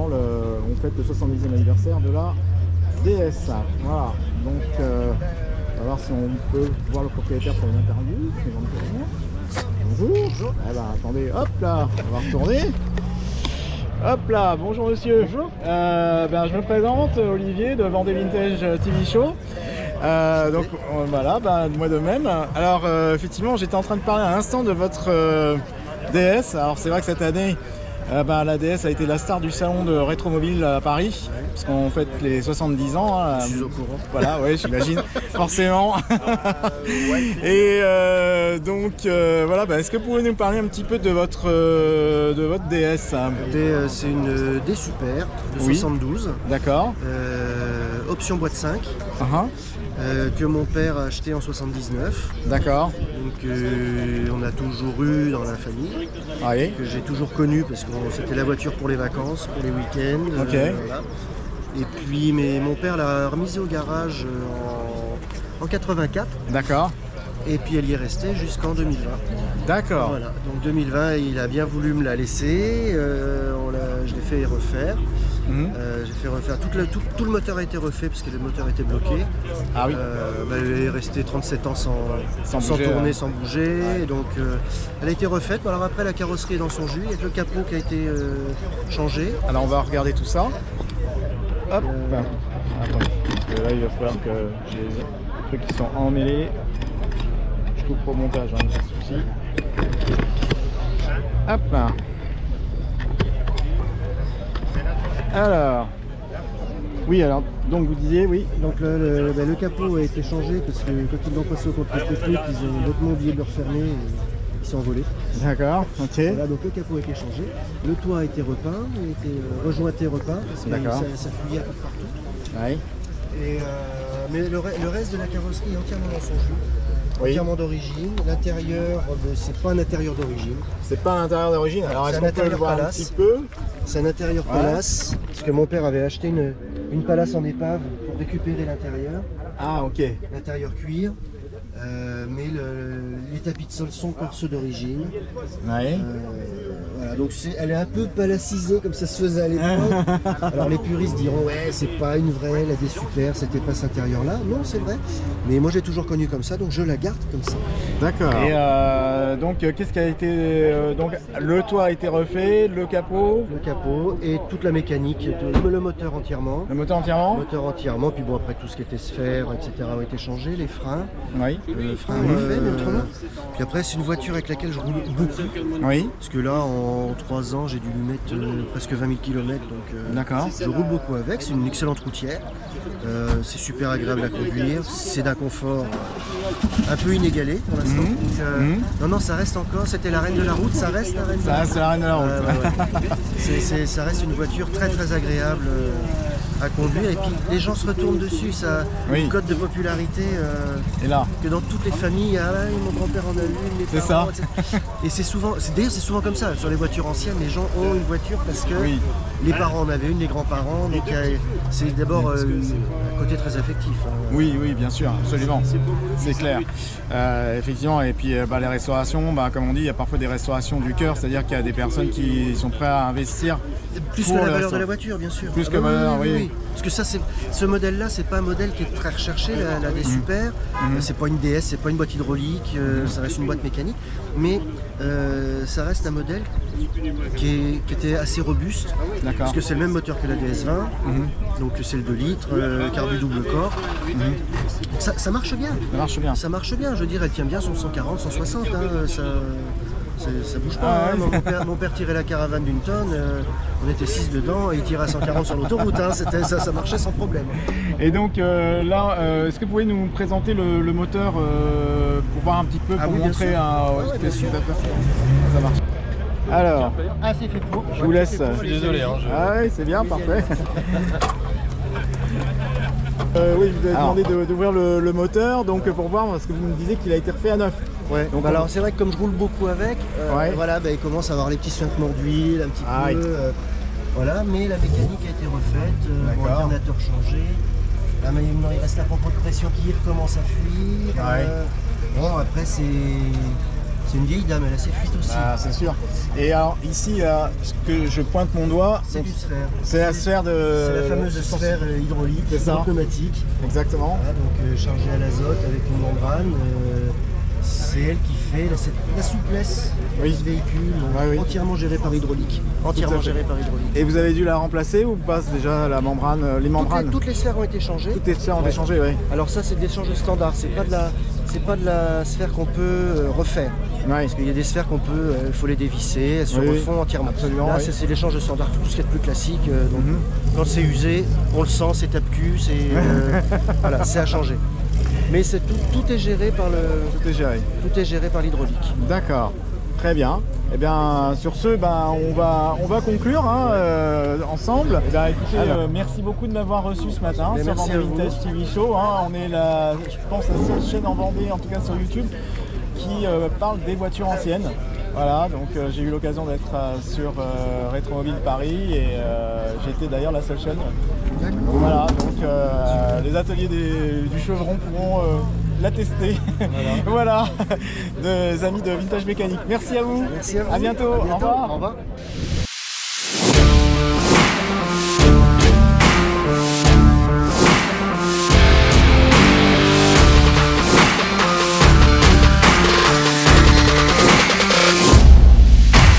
effectivement, on fête le 70e anniversaire de la DS. Voilà, donc on va voir si on peut voir le propriétaire pour une interview éventuellement. Bonjour. Eh ben, attendez, hop là, on va retourner. Hop là, bonjour monsieur. Bonjour. Je me présente, Olivier de Vendée Vintage TV Show. Donc voilà, moi de même. Alors effectivement, j'étais en train de parler à l'instant de votre DS. Alors c'est vrai que cette année, la DS a été la star du salon de Rétromobile à Paris, parce qu'on fête les 70 ans. Hein, je suis au courant. Voilà, oui, j'imagine, forcément. Et voilà, est-ce que vous pouvez nous parler un petit peu de votre DS? C'est une D Super de 72. D'accord. Option boîte 5. Que mon père a acheté en 79. D'accord. Donc on a toujours eu dans la famille, que j'ai toujours connu parce que c'était la voiture pour les vacances, pour les week-ends. Voilà. Et puis mon père l'a remise au garage en 84. D'accord. Et puis elle y est restée jusqu'en 2020. D'accord. Voilà. Donc 2020, il a bien voulu me la laisser. Je l'ai fait refaire. J'ai fait refaire tout le moteur a été refait parce que le moteur était bloqué. Ah oui. Elle est restée 37 ans sans bouger, tourner, sans bouger. Et donc elle a été refaite. Alors après la carrosserie est dans son jus, il y a que le capot qui a été changé. Alors on va regarder tout ça. Hop. Attends, parce que là il va falloir que j'ai les trucs qui sont emmêlés. Je coupe au montage, pas de souci. Hop là. Alors, oui, alors, donc vous disiez, oui. Donc le capot a été changé parce que quand ils l'ont passé au contrôle technique, ils ont bêtement oublié de le refermer et ils sont envolés. D'accord, ok. Voilà, donc le capot a été changé, le toit a été repeint, il a été rejointé, repeint, parce que ça fuyait un peu partout. Oui. Et, mais le reste de la carrosserie est entièrement dans son jus. Entièrement d'origine. L'intérieur, c'est pas un intérieur d'origine. C'est pas un intérieur d'origine. Alors est-ce qu'on peut le voir un petit peu? C'est un intérieur Palace, parce que mon père avait acheté une Palace en épave pour récupérer l'intérieur. Ah ok. L'intérieur cuir. Mais les tapis de sol sont encore ceux d'origine. Ouais. Voilà, donc elle est un peu palacisée comme ça se faisait à l'époque. Alors les puristes diront ouais, c'est pas une vraie, la D Super, c'était pas cet intérieur là. Non, c'est vrai. Mais moi j'ai toujours connu comme ça, donc je la garde comme ça. D'accord. Et donc qu'est-ce qui a été donc le toit a été refait, le capot et toute la mécanique, le moteur entièrement. Le moteur entièrement. Le moteur entièrement, puis bon après tout ce qui était sphère, etc. ont été changés, les freins. Oui. Le frein fait, mais autrement. Puis après c'est une voiture avec laquelle je roule beaucoup. Oui. Parce que là en 3 ans j'ai dû lui mettre presque 20 000 km, donc d'accord. Je roule beaucoup avec, c'est une excellente routière. C'est super agréable à conduire, c'est d'un confort un peu inégalé pour l'instant. Non, ça reste encore, c'était la reine de la route, ça reste la reine de la route. Ça reste la reine de la route. Ça reste une voiture très très agréable à conduire, et puis les gens se retournent dessus, ça a une cote de popularité et là. Que dans toutes les familles, mon grand-père en a une, mes parents, etc. Et c'est souvent comme ça, sur les voitures anciennes, les gens ont une voiture parce que les parents en avaient une, les grands-parents, donc c'est d'abord un côté très affectif. Oui, bien sûr, absolument, c'est clair. Effectivement, et puis les restaurations, comme on dit, il y a parfois des restaurations du cœur, c'est-à-dire qu'il y a des personnes qui sont prêtes à investir. Plus que la valeur de la voiture, bien sûr. Plus que valeur, oui. Parce que ce modèle-là, c'est pas un modèle qui est très recherché, la D Super. C'est pas une DS, c'est pas une boîte hydraulique, ça reste une boîte mécanique. Mais ça reste un modèle qui était assez robuste. Parce que c'est le même moteur que la DS20. Donc c'est le 2 litres, carbu double corps. Donc ça marche bien. Ça marche bien, je veux dire, elle tient bien son 140, 160. Ça bouge pas. Mon père tirait la caravane d'une tonne, on était 6 dedans et il tirait à 140 sur l'autoroute, ça marchait sans problème. Et donc là, est-ce que vous pouvez nous présenter le moteur pour voir un petit peu, pour montrer aux téléspectateurs? Ça marche. Alors, c'est fait pour. Je vous laisse. Je suis désolé. Oui, c'est bien, parfait. Oui, je vous avais demandé d'ouvrir le moteur, donc pour voir, parce que vous me disiez qu'il a été refait à neuf. Ouais. Donc alors c'est vrai que comme je roule beaucoup avec, il commence à avoir les petits suintements d'huile, un petit peu. Voilà, mais la mécanique a été refaite, l'alternateur changé. Là maintenant il reste la pompe de pression qui recommence à fuir. Bon après C'est une vieille dame, elle a ses fuites aussi. Ah, c'est sûr. Et alors ici, là, ce que je pointe mon doigt, C'est une sphère. c'est la sphère de... C'est la fameuse sphère hydraulique, C'est ça. pneumatique. Exactement. Voilà, donc chargée à l'azote avec une membrane. C'est elle qui fait la souplesse Oui. de ce véhicule, donc Ouais, oui. entièrement géré par hydraulique. Entièrement fait. géré par hydraulique. Et vous avez dû la remplacer ou pas déjà la membrane, les membranes? Toutes les sphères ont été changées. Toutes les sphères ont été changées, oui. Alors ça, c'est des changes standards. C'est pas de la sphère qu'on peut refaire. Ouais. Parce qu'il y a des sphères qu'on peut, il faut les dévisser, elles se Oui, refont entièrement. absolument, Là, oui. c'est l'échange standard, tout ce qui est plus classique. Donc, quand c'est usé, on le sent, c'est tape-cul, voilà, c'est à changer. Mais tout est géré par Tout est géré. tout est géré par l'hydraulique. D'accord, très bien. Eh bien, sur ce, on va conclure hein, ensemble. Eh bien, écoutez, merci beaucoup de m'avoir reçu ce matin Mais sur merci Vendée à vous. Vintage TV Show. Hein. On est je pense, la seule chaîne en Vendée, en tout cas sur YouTube, qui parle des voitures anciennes. Voilà, donc j'ai eu l'occasion d'être sur Rétromobile Paris et j'étais d'ailleurs la seule chaîne. Voilà, donc les ateliers du Chevron pourront l'attester. Voilà, des amis de Vintage Mécanique. Merci à vous. Merci à vous. À bientôt. À bientôt. Au revoir. Au revoir.